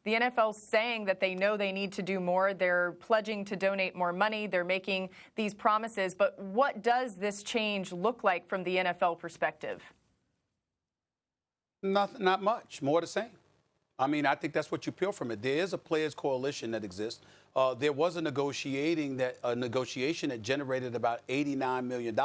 The NFL's saying that they know they need to do more. They're pledging to donate more money. They're making these promises. But what does this change look like from the NFL perspective? Not much. More the same. I mean, I think that's what you peel from it. There is a players' coalition that exists. There was a negotiation that generated about $89 million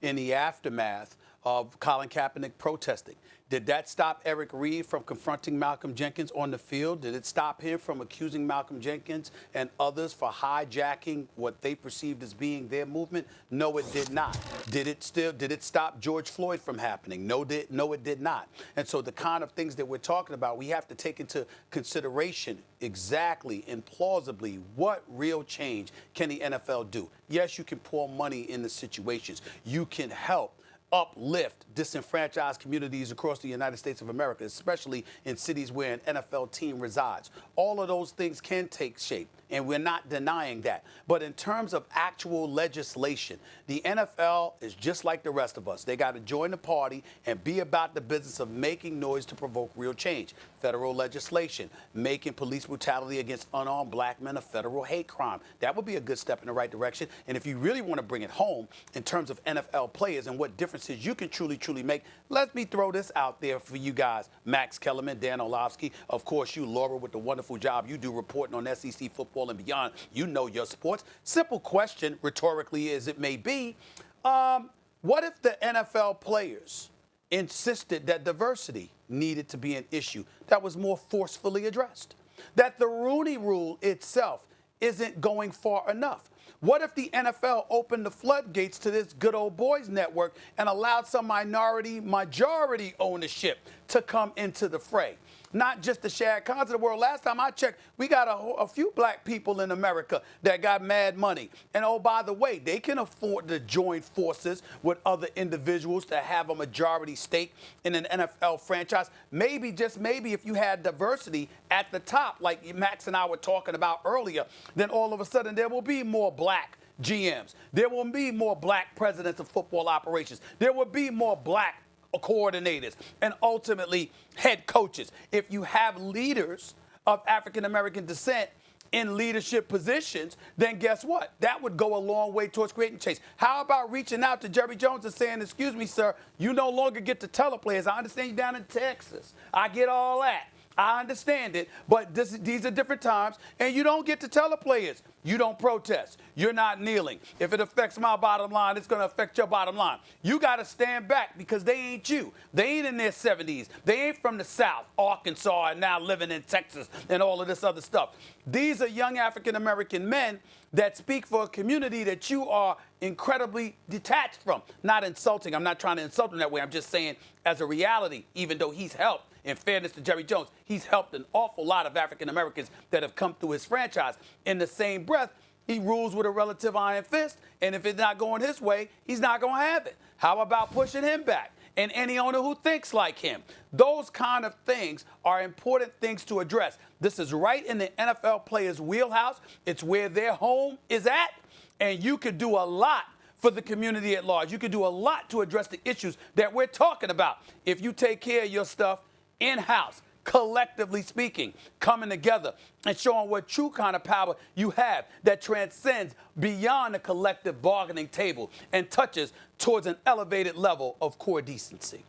in the aftermath of Colin Kaepernick protesting. Did that stop Eric Reid from confronting Malcolm Jenkins on the field? Did it stop him from accusing Malcolm Jenkins and others for hijacking what they perceived as being their movement? No, it did not. Did it stop George Floyd from happening? No, it did not. And so the kind of things that we're talking about, we have to take into consideration exactly and plausibly what real change can the NFL do. Yes, you can pour money in the situations. You can help uplift disenfranchised communities across the United States of America, especially in cities where an NFL team resides. All of those things can take shape, and we're not denying that. But in terms of actual legislation, the NFL is just like the rest of us. They got to join the party and be about the business of making noise to provoke real change. Federal legislation, making police brutality against unarmed black men a federal hate crime. That would be a good step in the right direction. And if you really want to bring it home in terms of NFL players and what differences you can truly make, let me throw this out there for you guys. Max Kellerman, Dan Orlovsky, of course you, Laura, with the wonderful job you do reporting on SEC football and beyond. You know your sports. Simple question, rhetorically as it may be, what if the NFL players insisted that diversity needed to be an issue that was more forcefully addressed? That the Rooney Rule itself isn't going far enough? What if the NFL opened the floodgates to this good old boys network and allowed some majority ownership to come into the fray? Not just the Shad Khans of the world. Last time I checked, we got a few black people in America that got mad money. And oh, by the way, they can afford to join forces with other individuals to have a majority stake in an NFL franchise. Maybe, just maybe, if you had diversity at the top, like Max and I were talking about earlier, then all of a sudden there will be more black GMs. There will be more black presidents of football operations. There will be more black coordinators and ultimately head coaches. If you have leaders of African-American descent in leadership positions, then guess what? That would go a long way towards creating change. How about reaching out to Jerry Jones and saying, excuse me, sir, you no longer get to tell the players. I understand you down in Texas. I get all that. I understand it, but these are different times, and you don't get to tell the players. You don't protest. You're not kneeling. If it affects my bottom line, it's going to affect your bottom line. You got to stand back because they ain't you. They ain't in their 70s. They ain't from the South, Arkansas, and now living in Texas and all of this other stuff. These are young African-American men that speak for a community that you are incredibly detached from. Not insulting. I'm not trying to insult him that way. I'm just saying as a reality, even though he's helped, in fairness to Jerry Jones, he's helped an awful lot of African Americans that have come through his franchise. In the same breath, he rules with a relative iron fist, and if it's not going his way, he's not going to have it. How about pushing him back? And any owner who thinks like him. Those kind of things are important things to address. This is right in the NFL players' wheelhouse. It's where their home is at, and you could do a lot for the community at large. You could do a lot to address the issues that we're talking about if you take care of your stuff in-house, collectively speaking, coming together and showing what true kind of power you have that transcends beyond the collective bargaining table and touches towards an elevated level of core decency.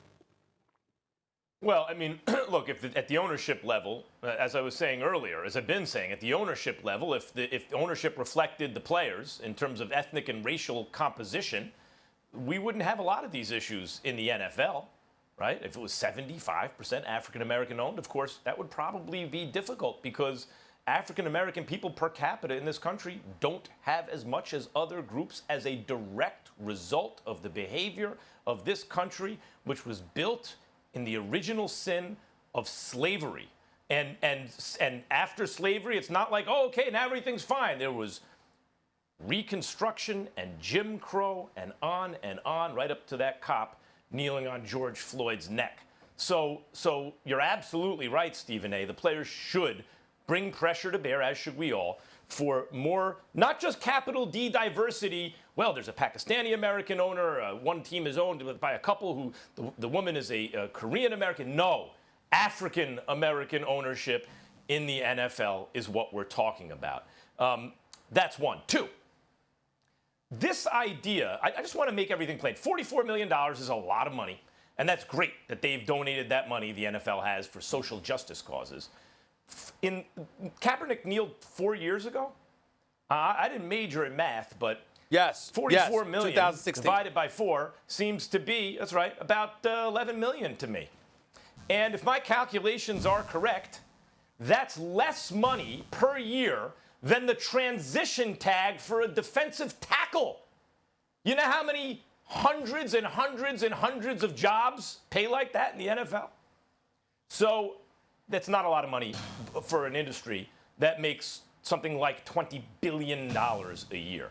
Well, I mean, look, at the ownership level, as I was saying earlier, as I've been saying, at the ownership level, if ownership reflected the players in terms of ethnic and racial composition, we wouldn't have a lot of these issues in the NFL. Right? If it was 75% African-American owned, of course, that would probably be difficult because African-American people per capita in this country don't have as much as other groups as a direct result of the behavior of this country, which was built in the original sin of slavery. And after slavery, it's not like, oh, okay, now everything's fine. There was Reconstruction and Jim Crow and on, right up to that cop kneeling on George Floyd's neck. So you're absolutely right, Stephen A. The players should bring pressure to bear, as should we all, for more, not just capital D diversity. Well, there's a Pakistani-American owner. One team is owned by a couple who the woman is a Korean-American. No, African-American ownership in the NFL is what we're talking about. That's one. Two, this idea, I just want to make everything plain. $44 million is a lot of money, and that's great that they've donated that money, the NFL has, for social justice causes. Kaepernick kneeled 4 years ago. I didn't major in math, but yes, 44 million 2016. divided by 4 seems to be, that's right, about 11 million to me. And if my calculations are correct, that's less money per year than the transition tag for a defensive tackle. You know how many hundreds and hundreds and hundreds of jobs pay like that in the NFL? So that's not a lot of money for an industry that makes something like $20 billion a year.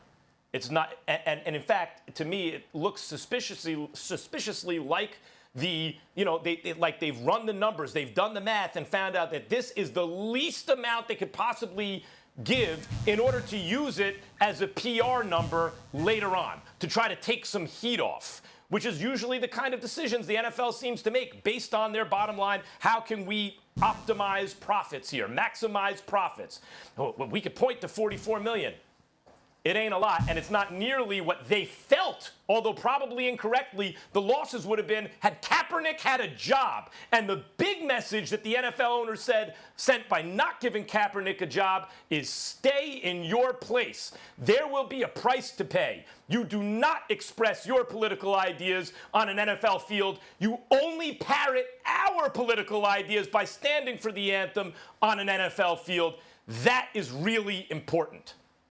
It's not, and in fact, to me, it looks suspiciously like they've run the numbers, they've done the math, and found out that this is the least amount they could possibly give in order to use it as a PR number later on to try to take some heat off, which is usually the kind of decisions the NFL seems to make based on their bottom line. How can we optimize profits here, maximize profits? Well, we could point to 44 million. It ain't a lot, and it's not nearly what they felt, although probably incorrectly, the losses would have been had Kaepernick had a job. And the big message that the NFL owners sent by not giving Kaepernick a job is stay in your place. There will be a price to pay. You do not express your political ideas on an NFL field. You only parrot our political ideas by standing for the anthem on an NFL field. That is really important.